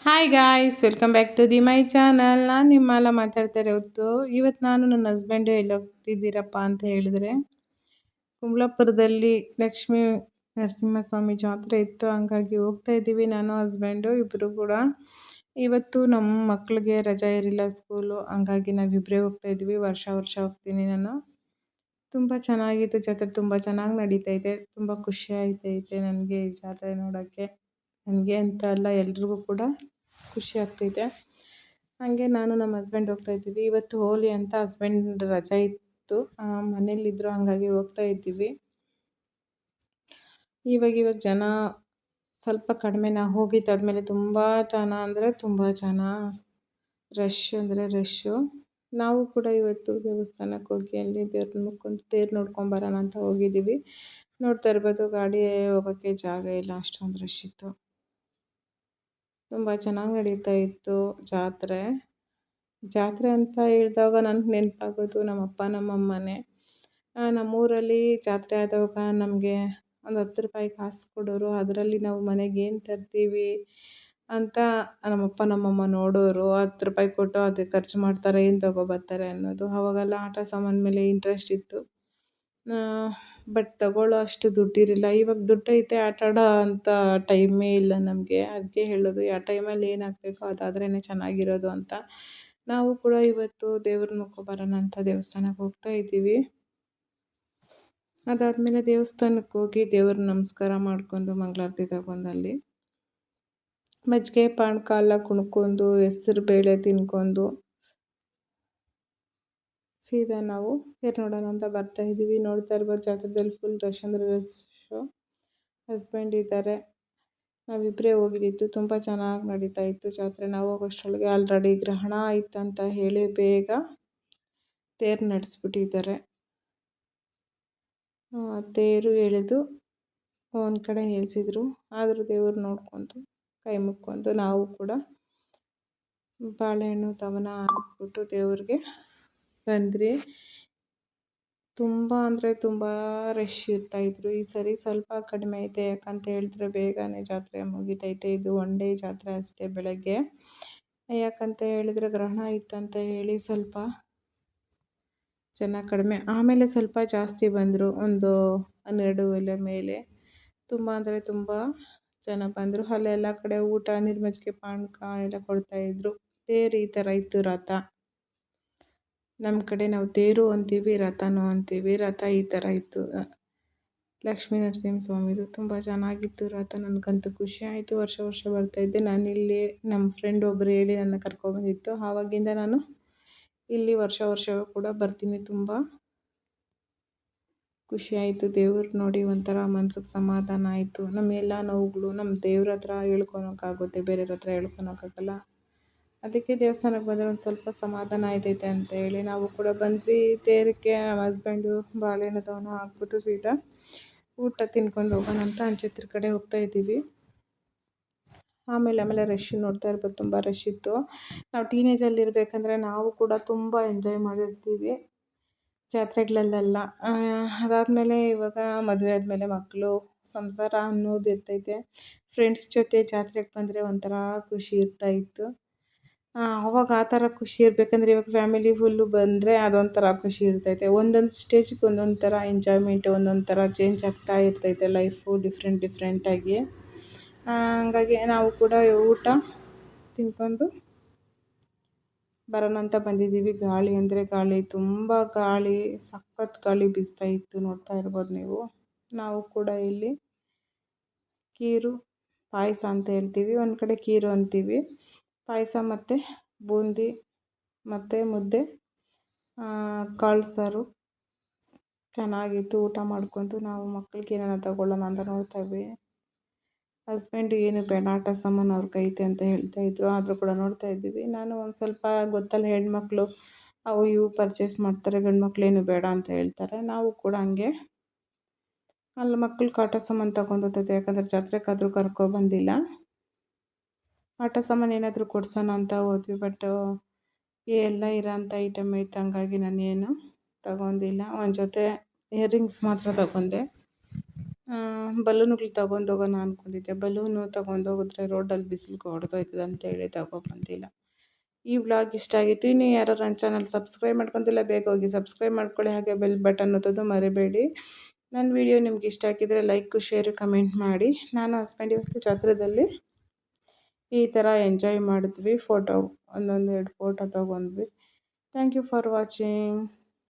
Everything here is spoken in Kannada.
Hi guys welcome back to the my channel. ನಾನು ನಿಮ್ಮೆಲ್ಲ ಮಾತಾಡ್ತಾ ಇರೋದು. ಇವತ್ತು ನಾನು ನನ್ನ ಹಸ್ಬೆಂಡು ಎಲ್ಲಿ ಹೋಗ್ತಿದ್ದೀರಪ್ಪ ಅಂತ ಹೇಳಿದ್ರೆ, ಕುಂಬ್ಳಪುರದಲ್ಲಿ ಲಕ್ಷ್ಮೀ ನರಸಿಂಹಸ್ವಾಮಿ ಜಾತ್ರೆ ಇತ್ತು, ಹಂಗಾಗಿ ಹೋಗ್ತಾ ಇದ್ದೀವಿ ನಾನು ಹಸ್ಬೆಂಡು ಇಬ್ಬರು ಕೂಡ. ಇವತ್ತು ನಮ್ಮ ಮಕ್ಕಳಿಗೆ ರಜಾ ಇರಲಿಲ್ಲ ಸ್ಕೂಲು, ಹಂಗಾಗಿ ನಾವಿಬ್ಬರೇ ಹೋಗ್ತಾ ಇದ್ವಿ. ವರ್ಷ ಹೋಗ್ತೀನಿ ನಾನು. ತುಂಬ ಚೆನ್ನಾಗಿತ್ತು ಜಾತ್ರೆ, ತುಂಬ ಚೆನ್ನಾಗಿ ನಡೀತೈತೆ, ತುಂಬ ಖುಷಿ ಆಯ್ತೈತೆ ನನಗೆ ಈ ಜಾತ್ರೆ ನೋಡೋಕ್ಕೆ. ನನಗೆ ಅಂತ ಅಲ್ಲ, ಎಲ್ರಿಗೂ ಕೂಡ ಖುಷಿ ಆಗ್ತೈತೆ. ಹಾಗೆ ನಾನು ನಮ್ಮ ಹಸ್ಬೆಂಡ್ ಹೋಗ್ತಾ ಇದ್ದೀವಿ. ಇವತ್ತು ಹೋಲಿ ಅಂತ ಹಸ್ಬೆಂಡ್ ರಜೆ ಇತ್ತು, ಮನೇಲಿದ್ದರು, ಹಂಗಾಗಿ ಹೋಗ್ತಾ ಇದ್ದೀವಿ. ಇವಾಗ ಜನ ಸ್ವಲ್ಪ ಕಡಿಮೆ. ನಾವು ಹೋಗಿದ್ದಾದ್ಮೇಲೆ ತುಂಬ ಜನ ಅಂದರೆ ತುಂಬ ಜನ, ರಶ್ ಅಂದರೆ ರಶ್ಶು. ನಾವು ಕೂಡ ಇವತ್ತು ದೇವಸ್ಥಾನಕ್ಕೆ ಹೋಗಿ ಅಲ್ಲಿ ತೇರು ನೋಡ್ಕೊಂಬರೋಣ ಅಂತ ಹೋಗಿದ್ದೀವಿ. ನೋಡ್ತಾ ಇರ್ಬೋದು, ಗಾಡಿ ಹೋಗೋಕ್ಕೆ ಜಾಗ ಇಲ್ಲ, ಅಷ್ಟೊಂದು ರಶ್ ಇತ್ತು. ತುಂಬ ಚೆನ್ನಾಗಿ ನಡೀತಾ ಇತ್ತು ಜಾತ್ರೆ. ಜಾತ್ರೆ ಅಂತ ಹೇಳಿದಾಗ ನನಗೆ ನೆನಪಾಗೋದು ನಮ್ಮಪ್ಪ ನಮ್ಮಮ್ಮನೇ. ನಮ್ಮೂರಲ್ಲಿ ಜಾತ್ರೆ ಆದಾಗ ನಮಗೆ ಒಂದು 10 ರೂಪಾಯಿ ಕಾಸು ಕೊಡೋರು. ಅದರಲ್ಲಿ ನಾವು ಮನೆಗೆ ಏನು ತರ್ತೀವಿ ಅಂತ ನಮ್ಮಪ್ಪ ನಮ್ಮಮ್ಮ ನೋಡೋರು. 10 ರೂಪಾಯಿ ಕೊಟ್ಟು ಅದಕ್ಕೆ ಖರ್ಚು ಮಾಡ್ತಾರೆ, ಏನು ತೊಗೊಬರ್ತಾರೆ ಅನ್ನೋದು. ಆವಾಗೆಲ್ಲ ಆಟ ಸಾಮಾನು ಮೇಲೆ ಇಂಟ್ರೆಸ್ಟ್ ಇತ್ತು, ಬಟ್ ತಗೊಳ್ಳೋ ಅಷ್ಟು ದುಡ್ಡಿರಲಿಲ್ಲ. ಇವಾಗ ದುಡ್ಡೈತೆ, ಆಟ ಆಡೋ ಅಂಥ ಟೈಮೇ ಇಲ್ಲ ನಮಗೆ. ಅದಕ್ಕೆ ಹೇಳೋದು, ಯಾವ ಟೈಮಲ್ಲಿ ಏನಾಗಬೇಕೋ ಅದಾದ್ರೇ ಚೆನ್ನಾಗಿರೋದು ಅಂತ. ನಾವು ಕೂಡ ಇವತ್ತು ದೇವ್ರನ್ನ ನೋಡ್ಕೊಂಬರೋಣ ಅಂತ ದೇವಸ್ಥಾನಕ್ಕೆ ಹೋಗ್ತಾ ಇದ್ದೀವಿ. ಅದಾದಮೇಲೆ ದೇವಸ್ಥಾನಕ್ಕೆ ಹೋಗಿ ದೇವ್ರ ನಮಸ್ಕಾರ ಮಾಡ್ಕೊಂಡು ಮಂಗಳಾರತಿ ತಗೊಂಡು ಅಲ್ಲಿ ಮಜ್ಜಿಗೆ ಪಾನಕ ಎಲ್ಲ ಕುಣ್ಕೊಂಡು ಹೆಸ್ರು ಬೇಳೆ ತಿನ್ಕೊಂಡು ಸೀದಾ ನಾವು ತೇರು ನೋಡೋಣ ಅಂತ ಬರ್ತಾಯಿದ್ದೀವಿ. ನೋಡ್ತಾ ಇರ್ಬೋದು, ಜಾತ್ರೆದಲ್ಲಿ ಫುಲ್ ರಶ್ ಅಂದರೆ ರಶ್ಶು. ಹಸ್ಬೆಂಡ್ ಇದ್ದಾರೆ, ನಾವಿಬ್ಬರೇ ಹೋಗಿದ್ದಿತ್ತು. ತುಂಬ ಚೆನ್ನಾಗಿ ನಡೀತಾ ಇತ್ತು ಜಾತ್ರೆ. ನಾವು ಹೋಗೋಷ್ಟರೊಳಗೆ ಆಲ್ರೆಡಿ ಗ್ರಹಣ ಆಯ್ತಂತ ಹೇಳಿ ಬೇಗ ತೇರು ನಡೆಸ್ಬಿಟ್ಟಿದ್ದಾರೆ. ತೇರು ಎಳೆದು ಒಂದು ಕಡೆ ನಿಲ್ಲಿಸಿದ್ರು. ಆದರೂ ದೇವ್ರು ನೋಡ್ಕೊಂಡು ಕೈ ಮುಕ್ಕೊಂಡು ನಾವು ಕೂಡ ಬಾಳೆಹಣ್ಣು ತವನ ಹಾಕ್ಬಿಟ್ಟು ದೇವ್ರಿಗೆ ಬಂದ್ರಿ. ತುಂಬ ಅಂದರೆ ತುಂಬ ರಶ್ ಇರ್ತಾಯಿದ್ರು. ಈ ಸರಿ ಸ್ವಲ್ಪ ಕಡಿಮೆ ಐತೆ, ಯಾಕಂತ ಹೇಳಿದ್ರೆ ಬೇಗನೆ ಜಾತ್ರೆ ಮುಗಿತೈತೆ. ಇದು 1 ಡೇ ಜಾತ್ರೆ ಅಷ್ಟೇ, ಬೆಳಗ್ಗೆ. ಯಾಕಂತ ಹೇಳಿದ್ರೆ ಗ್ರಹಣ ಇತ್ತಂತ ಹೇಳಿ ಸ್ವಲ್ಪ ಜನ ಕಡಿಮೆ. ಆಮೇಲೆ ಸ್ವಲ್ಪ ಜಾಸ್ತಿ ಬಂದರು, ಒಂದು 12 ವೇಳೆ ಮೇಲೆ. ತುಂಬ ಅಂದರೆ ತುಂಬ ಜನ ಬಂದರು. ಅಲ್ಲೆಲ್ಲ ಕಡೆ ಊಟ, ನೀರು, ಮಜ್ಜಿಗೆ, ಪಾನಕ ಎಲ್ಲ ಕೊಡ್ತಾಯಿದ್ರು. ತೇರು ಈ ಥರ ಇತ್ತು, ರಥ. ನಮ್ಮ ಕಡೆ ನಾವು ತೇರು ಅಂತೀವಿ, ರಥನೂ ಅಂತೀವಿ. ರಥ ಈ ಥರ ಇತ್ತು, ಲಕ್ಷ್ಮೀ ನರಸಿಂಹ ಸ್ವಾಮಿದು. ತುಂಬ ಚೆನ್ನಾಗಿತ್ತು ರಥ. ನನಗಂತೂ ಖುಷಿ ಆಯಿತು. ವರ್ಷ ಬರ್ತಾಯಿದ್ದೆ. ನಾನಿಲ್ಲಿ ನಮ್ಮ ಫ್ರೆಂಡ್ ಒಬ್ಬರು ಹೇಳಿ ನನ್ನ ಕರ್ಕೊಬಂದಿತ್ತು. ಆವಾಗಿಂದ ನಾನು ಇಲ್ಲಿ ವರ್ಷ ಕೂಡ ಬರ್ತೀನಿ. ತುಂಬ ಖುಷಿ ಆಯಿತು ದೇವ್ರು ನೋಡಿ, ಒಂಥರ ಮನ್ಸಿಗೆ ಸಮಾಧಾನ ಆಯಿತು. ನಮ್ಮ ಎಲ್ಲ ನೋವುಗಳು ನಮ್ಮ ದೇವ್ರ ಹತ್ರ ಹೇಳ್ಕೊಳಕ್ಕಾಗುತ್ತೆ, ಬೇರೆಯವ್ರ ಹತ್ರ ಹೇಳ್ಕೊಳಕ್ಕಾಗಲ್ಲ. ಅದಕ್ಕೆ ದೇವಸ್ಥಾನಕ್ಕೆ ಬಂದರೆ ಒಂದು ಸ್ವಲ್ಪ ಸಮಾಧಾನ ಆಯ್ತೈತೆ ಅಂತ ಹೇಳಿ ನಾವು ಕೂಡ ಬಂದ್ವಿ. ತೇರಕ್ಕೆ ನಮ್ಮ ಹಸ್ಬೆಂಡು ಬಾಳೆಹಣ್ಣು ತವನ ಹಾಕ್ಬಿಟ್ಟು ಸೀದಾ ಊಟ ತಿನ್ಕೊಂಡು ಹೋಗೋಣ ಅಂತ ಅಂಚೆತ್ರ ಕಡೆ ಹೋಗ್ತಾ ಇದ್ದೀವಿ. ಆಮೇಲೆ ರಶ್ ನೋಡ್ತಾ ಇರ್ಬೋದು, ತುಂಬ ರಶ್ ಇತ್ತು. ನಾವು ಟೀನೇಜಲ್ಲಿ ಇರಬೇಕಂದ್ರೆ ನಾವು ಕೂಡ ತುಂಬ ಎಂಜಾಯ್ ಮಾಡಿರ್ತೀವಿ ಜಾತ್ರೆಗಳಲ್ಲೆಲ್ಲ. ಅದಾದಮೇಲೆ ಇವಾಗ ಮದುವೆ ಆದಮೇಲೆ ಮಕ್ಕಳು, ಸಂಸಾರ ಅನ್ನೋದು ಇರ್ತೈತೆ. ಫ್ರೆಂಡ್ಸ್ ಜೊತೆ ಜಾತ್ರೆಗೆ ಬಂದರೆ ಒಂಥರ ಖುಷಿ ಇರ್ತಾಯಿತ್ತು. ಅವಾಗ ಆ ಥರ ಖುಷಿ ಇರಬೇಕಂದ್ರೆ ಇವಾಗ ಫ್ಯಾಮಿಲಿ ಫುಲ್ಲು ಬಂದರೆ ಅದೊಂಥರ ಖುಷಿ ಇರ್ತೈತೆ. ಒಂದೊಂದು ಸ್ಟೇಜ್ಗೆ ಒಂದೊಂದು ಥರ ಎಂಜಾಯ್ಮೆಂಟು, ಒಂದೊಂದು ಥರ ಚೇಂಜ್ ಆಗ್ತಾ ಇರ್ತೈತೆ ಲೈಫು, ಡಿಫ್ರೆಂಟಾಗಿ. ಹಂಗಾಗಿ ನಾವು ಕೂಡ ಊಟ ತಿನ್ಕೊಂಡು ಬರೋಣ ಅಂತ ಬಂದಿದ್ದೀವಿ. ಗಾಳಿ ಅಂದರೆ ಗಾಳಿ, ತುಂಬ ಗಾಳಿ, ಸಖತ್ ಗಾಳಿ ಬೀಸ್ತಾ ಇತ್ತು, ನೋಡ್ತಾ ಇರ್ಬೋದು ನೀವು. ನಾವು ಕೂಡ ಇಲ್ಲಿ ಕೀರು ಪಾಯಸ ಅಂತ ಹೇಳ್ತೀವಿ, ಒಂದು ಕಡೆ ಕೀರು ಅಂತೀವಿ. ಪಾಯಸ ಮತ್ತು ಬೂಂದಿ ಮತ್ತು ಮುದ್ದೆ, ಕಾಳು ಸಾರು ಚೆನ್ನಾಗಿತ್ತು. ಊಟ ಮಾಡ್ಕೊಂಡು ನಾವು ಮಕ್ಕಳಿಗೆ ಏನಾರ ತಗೊಳ್ಳೋಣ ಅಂತ ನೋಡ್ತಾಯಿದ್ವಿ. ಹಸ್ಬೆಂಡ್ ಏನು ಬೇಡ, ಆಟ ಸಾಮಾನು ಅವ್ರಿಗೆ ಐತೆ ಅಂತ ಹೇಳ್ತಾಯಿದ್ರು. ಆದರೂ ಕೂಡ ನೋಡ್ತಾ ಇದ್ದೀವಿ. ನಾನು ಒಂದು ಸ್ವಲ್ಪ ಗೊತ್ತಲ್ಲ, ಹೆಣ್ಮಕ್ಳು ಅವು ಇವು ಪರ್ಚೇಸ್ ಮಾಡ್ತಾರೆ, ಗಂಡು ಮಕ್ಕಳೇನು ಬೇಡ ಅಂತ ಹೇಳ್ತಾರೆ. ನಾವು ಕೂಡ ಹಂಗೆ ಅಲ್ಲಿ ಮಕ್ಳಿಗೆ ಆಟ ಸಾಮಾನು ತಗೊಂಡೋಗ್ತೈತೆ, ಯಾಕಂದರೆ ಜಾತ್ರೆಗಾದರೂ ಕರ್ಕೊಬಂದಿಲ್ಲ. ಆಟ ಸಾಮಾನು ಏನಾದರೂ ಕೊಡ್ಸೋಣ ಅಂತ ಹೋದ್ವಿ, ಬಟ್ ಎಲ್ಲ ಇರೋಂಥ ಐಟಮ್ ಇತ್ತು, ಹಂಗಾಗಿ ನಾನೇನು ತಗೊಂಡಿಲ್ಲ. ಒಂದು ಜೊತೆ ಇಯರಿಂಗ್ಸ್ ಮಾತ್ರ ತಗೊಂಡೆ. ಬಲೂನುಗಳು ತಗೊಂಡೋಗೋಣ ಅಂದ್ಕೊಂಡಿದ್ದೆ. ಬಲೂನು ತಗೊಂಡೋಗಿದ್ರೆ ರೋಡಲ್ಲಿ ಬಿಸಿಲಿಗೆ ಹೊಡೆದೋಯ್ತದೆ ಅಂತೇಳಿ ತಗೊಬಂದಿಲ್ಲ. ಈ ವ್ಲಾಗ್ ಇಷ್ಟ ಆಗಿತ್ತು. ಇನ್ನು ಯಾರು ನನ್ನ ಚಾನಲ್ ಸಬ್ಸ್ಕ್ರೈಬ್ ಮಾಡ್ಕೊತಿಲ್ಲ ಬೇಗ ಹೋಗಿ ಸಬ್ಸ್ಕ್ರೈಬ್ ಮಾಡ್ಕೊಳ್ಳಿ. ಹಾಗೆ ಬೆಲ್ ಬಟನ್ ಒತ್ತೋದು ಮರಿಬೇಡಿ. ನನ್ನ ವಿಡಿಯೋ ನಿಮ್ಗೆ ಇಷ್ಟ ಆಗಿದ್ದರೆ ಲೈಕು ಶೇರು ಕಮೆಂಟ್ ಮಾಡಿ. ನಾನು ಹಸ್ಬೆಂಡ್ ಇವತ್ತು ಛತ್ರದಲ್ಲಿ ಈ ಥರ ಎಂಜಾಯ್ ಮಾಡಿದ್ವಿ. ಫೋಟೋ ಒಂದೊಂದು 2 ಫೋಟೋ ತೊಗೊಂಡ್ವಿ. Thank you for watching.